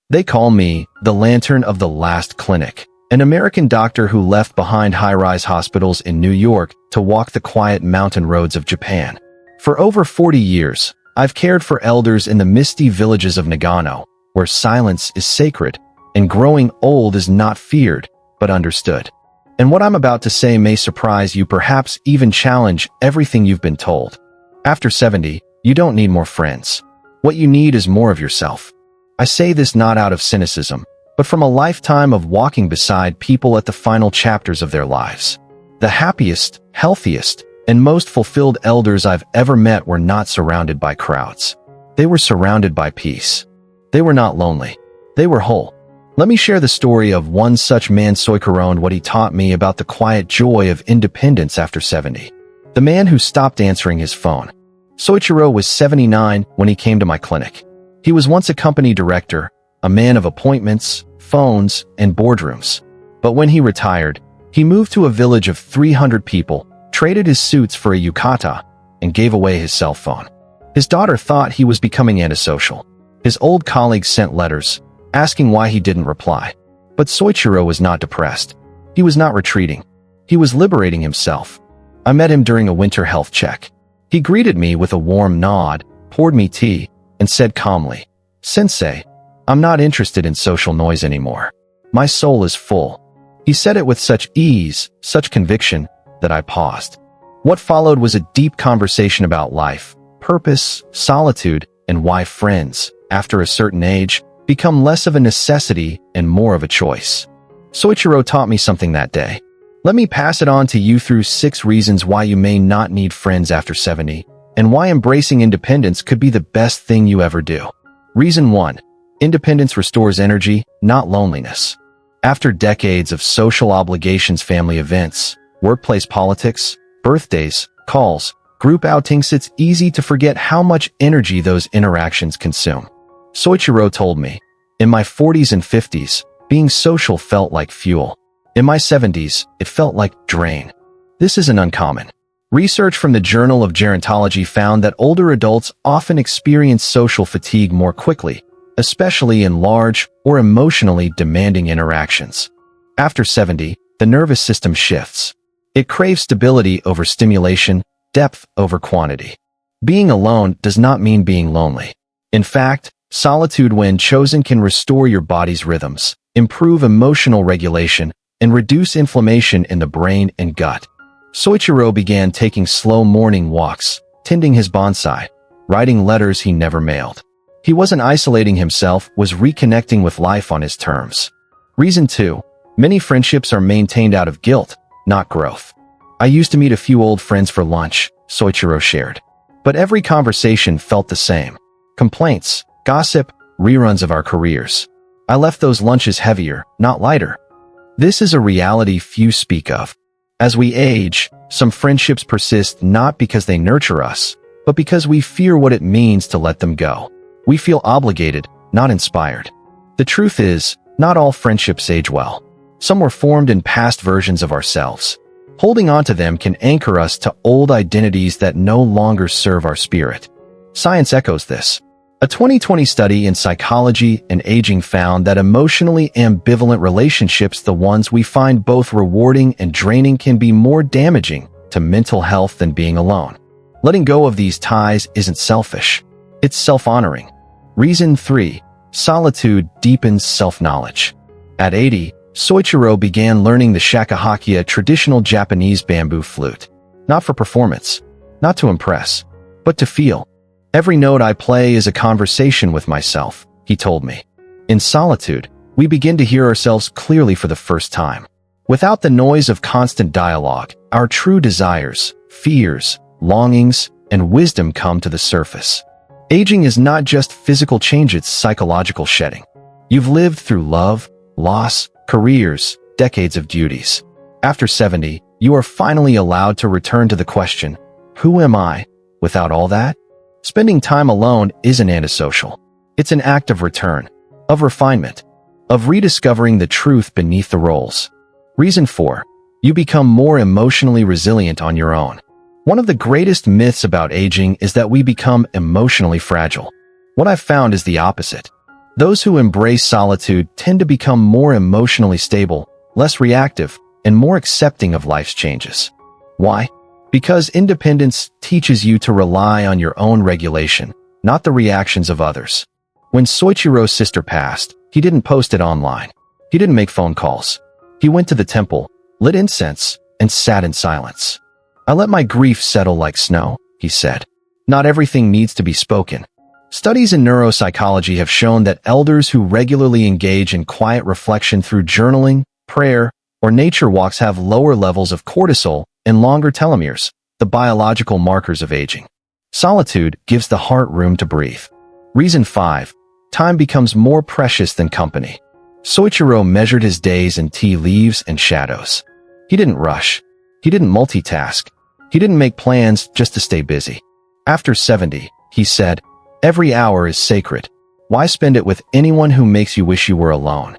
They call me the Lantern of the Last Clinic, an American doctor who left behind high-rise hospitals in New York to walk the quiet mountain roads of Japan. For over 40 years, I've cared for elders in the misty villages of Nagano, where silence is sacred and growing old is not feared, but understood. And what I'm about to say may surprise you, perhaps even challenge everything you've been told. After 70, you don't need more friends. What you need is more of yourself. I say this not out of cynicism, but from a lifetime of walking beside people at the final chapters of their lives. The happiest, healthiest, and most fulfilled elders I've ever met were not surrounded by crowds. They were surrounded by peace. They were not lonely. They were whole. Let me share the story of one such man, Soichiro, and what he taught me about the quiet joy of independence after 70. The man who stopped answering his phone. Soichiro was 79 when he came to my clinic. He was once a company director, a man of appointments, phones, and boardrooms. But when he retired, he moved to a village of 300 people, traded his suits for a yukata, and gave away his cell phone. His daughter thought he was becoming antisocial. His old colleagues sent letters, asking why he didn't reply. But Soichiro was not depressed. He was not retreating. He was liberating himself. I met him during a winter health check. He greeted me with a warm nod, poured me tea, and said calmly, "Sensei, I'm not interested in social noise anymore. My soul is full." He said it with such ease, such conviction, that I paused. What followed was a deep conversation about life, purpose, solitude, and why friends, after a certain age, become less of a necessity and more of a choice. Soichiro taught me something that day. Let me pass it on to you through 6 reasons why you may not need friends after 70, and why embracing independence could be the best thing you ever do. Reason 1. Independence restores energy, not loneliness. After decades of social obligations, family events, workplace politics, birthdays, calls, group outings, it's easy to forget how much energy those interactions consume. Soichiro told me, in my 40s and 50s, being social felt like fuel. In my 70s, it felt like drain. This isn't uncommon. Research from the Journal of Gerontology found that older adults often experience social fatigue more quickly, especially in large or emotionally demanding interactions. After 70, the nervous system shifts. It craves stability over stimulation, depth over quantity. Being alone does not mean being lonely. In fact, solitude when chosen can restore your body's rhythms, improve emotional regulation, and reduce inflammation in the brain and gut. Soichiro began taking slow morning walks, tending his bonsai, writing letters he never mailed. He wasn't isolating himself, was reconnecting with life on his terms. Reason 2. Many friendships are maintained out of guilt, not growth. I used to meet a few old friends for lunch, Soichiro shared. But every conversation felt the same. Complaints, gossip, reruns of our careers. I left those lunches heavier, not lighter. This is a reality few speak of. As we age, some friendships persist not because they nurture us, but because we fear what it means to let them go. We feel obligated, not inspired. The truth is, not all friendships age well. Some were formed in past versions of ourselves. Holding on to them can anchor us to old identities that no longer serve our spirit. Science echoes this. A 2020 study in psychology and aging found that emotionally ambivalent relationships, the ones we find both rewarding and draining, can be more damaging to mental health than being alone. Letting go of these ties isn't selfish. It's self-honoring. Reason 3. Solitude deepens self-knowledge. At 80, Soichiro began learning the shakuhachi, a traditional Japanese bamboo flute. Not for performance, not to impress, but to feel. Every note I play is a conversation with myself, he told me. In solitude, we begin to hear ourselves clearly for the first time. Without the noise of constant dialogue, our true desires, fears, longings, and wisdom come to the surface. Aging is not just physical change, it's psychological shedding. You've lived through love, loss, careers, decades of duties. After 70, you are finally allowed to return to the question, who am I without all that? Spending time alone isn't antisocial. It's an act of return, of refinement, of rediscovering the truth beneath the roles. Reason 4. You become more emotionally resilient on your own. One of the greatest myths about aging is that we become emotionally fragile. What I've found is the opposite. Those who embrace solitude tend to become more emotionally stable, less reactive, and more accepting of life's changes. Why? Because independence teaches you to rely on your own regulation, not the reactions of others. When Soichiro's sister passed, he didn't post it online. He didn't make phone calls. He went to the temple, lit incense, and sat in silence. "I let my grief settle like snow," he said. Not everything needs to be spoken. Studies in neuropsychology have shown that elders who regularly engage in quiet reflection through journaling, prayer, or nature walks have lower levels of cortisol and longer telomeres, the biological markers of aging. Solitude gives the heart room to breathe. Reason 5. Time becomes more precious than company. Soichiro measured his days in tea leaves and shadows. He didn't rush. He didn't multitask. He didn't make plans just to stay busy. After 70, he said, "Every hour is sacred. Why spend it with anyone who makes you wish you were alone?"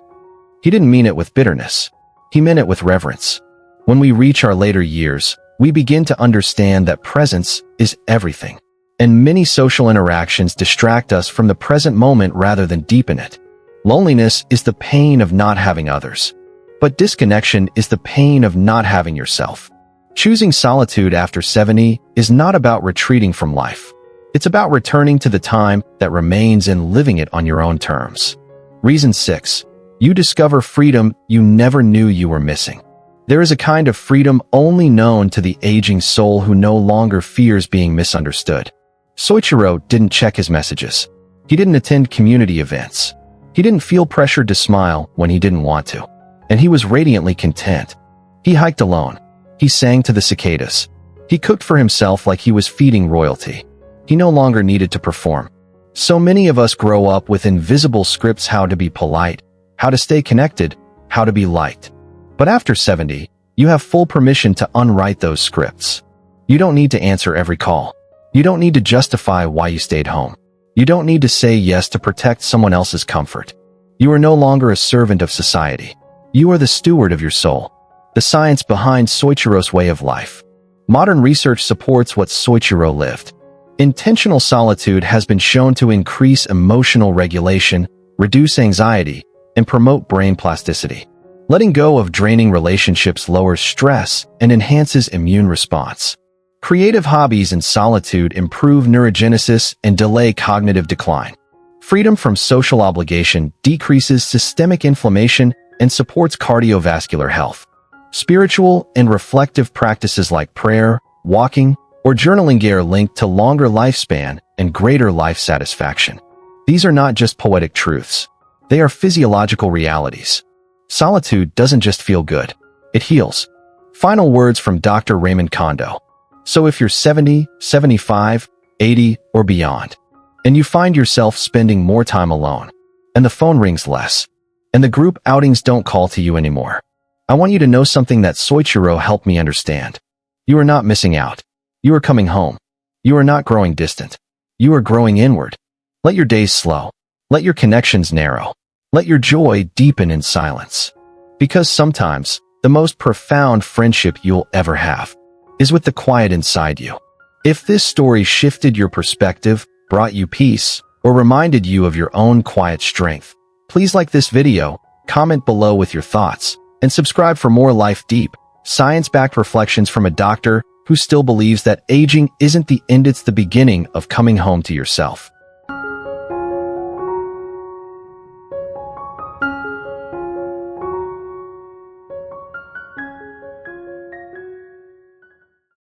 He didn't mean it with bitterness. He meant it with reverence. When we reach our later years, we begin to understand that presence is everything. And many social interactions distract us from the present moment rather than deepen it. Loneliness is the pain of not having others. But disconnection is the pain of not having yourself. Choosing solitude after 70 is not about retreating from life. It's about returning to the time that remains and living it on your own terms. Reason 6. You discover freedom you never knew you were missing. There is a kind of freedom only known to the aging soul who no longer fears being misunderstood. Soichiro didn't check his messages. He didn't attend community events. He didn't feel pressured to smile when he didn't want to. And he was radiantly content. He hiked alone. He sang to the cicadas. He cooked for himself like he was feeding royalty. He no longer needed to perform. So many of us grow up with invisible scripts: how to be polite, how to stay connected, how to be liked. But after 70, you have full permission to unwrite those scripts. You don't need to answer every call. You don't need to justify why you stayed home. You don't need to say yes to protect someone else's comfort. You are no longer a servant of society. You are the steward of your soul. The science behind Soichiro's way of life. Modern research supports what Soichiro lived. Intentional solitude has been shown to increase emotional regulation, reduce anxiety, and promote brain plasticity. Letting go of draining relationships lowers stress and enhances immune response. Creative hobbies in solitude improve neurogenesis and delay cognitive decline. Freedom from social obligation decreases systemic inflammation and supports cardiovascular health. Spiritual and reflective practices like prayer, walking, or journaling are linked to longer lifespan and greater life satisfaction. These are not just poetic truths. They are physiological realities. Solitude doesn't just feel good. It heals. Final words from Dr. Raymond Kondo. So if you're 70, 75, 80, or beyond, and you find yourself spending more time alone, and the phone rings less, and the group outings don't call to you anymore, I want you to know something that Soichiro helped me understand. You are not missing out. You are coming home. You are not growing distant. You are growing inward. Let your days slow. Let your connections narrow. Let your joy deepen in silence. Because sometimes, the most profound friendship you'll ever have is with the quiet inside you. If this story shifted your perspective, brought you peace, or reminded you of your own quiet strength, please like this video, comment below with your thoughts, and subscribe for more life-deep, science-backed reflections from a doctor who still believes that aging isn't the end, it's the beginning of coming home to yourself.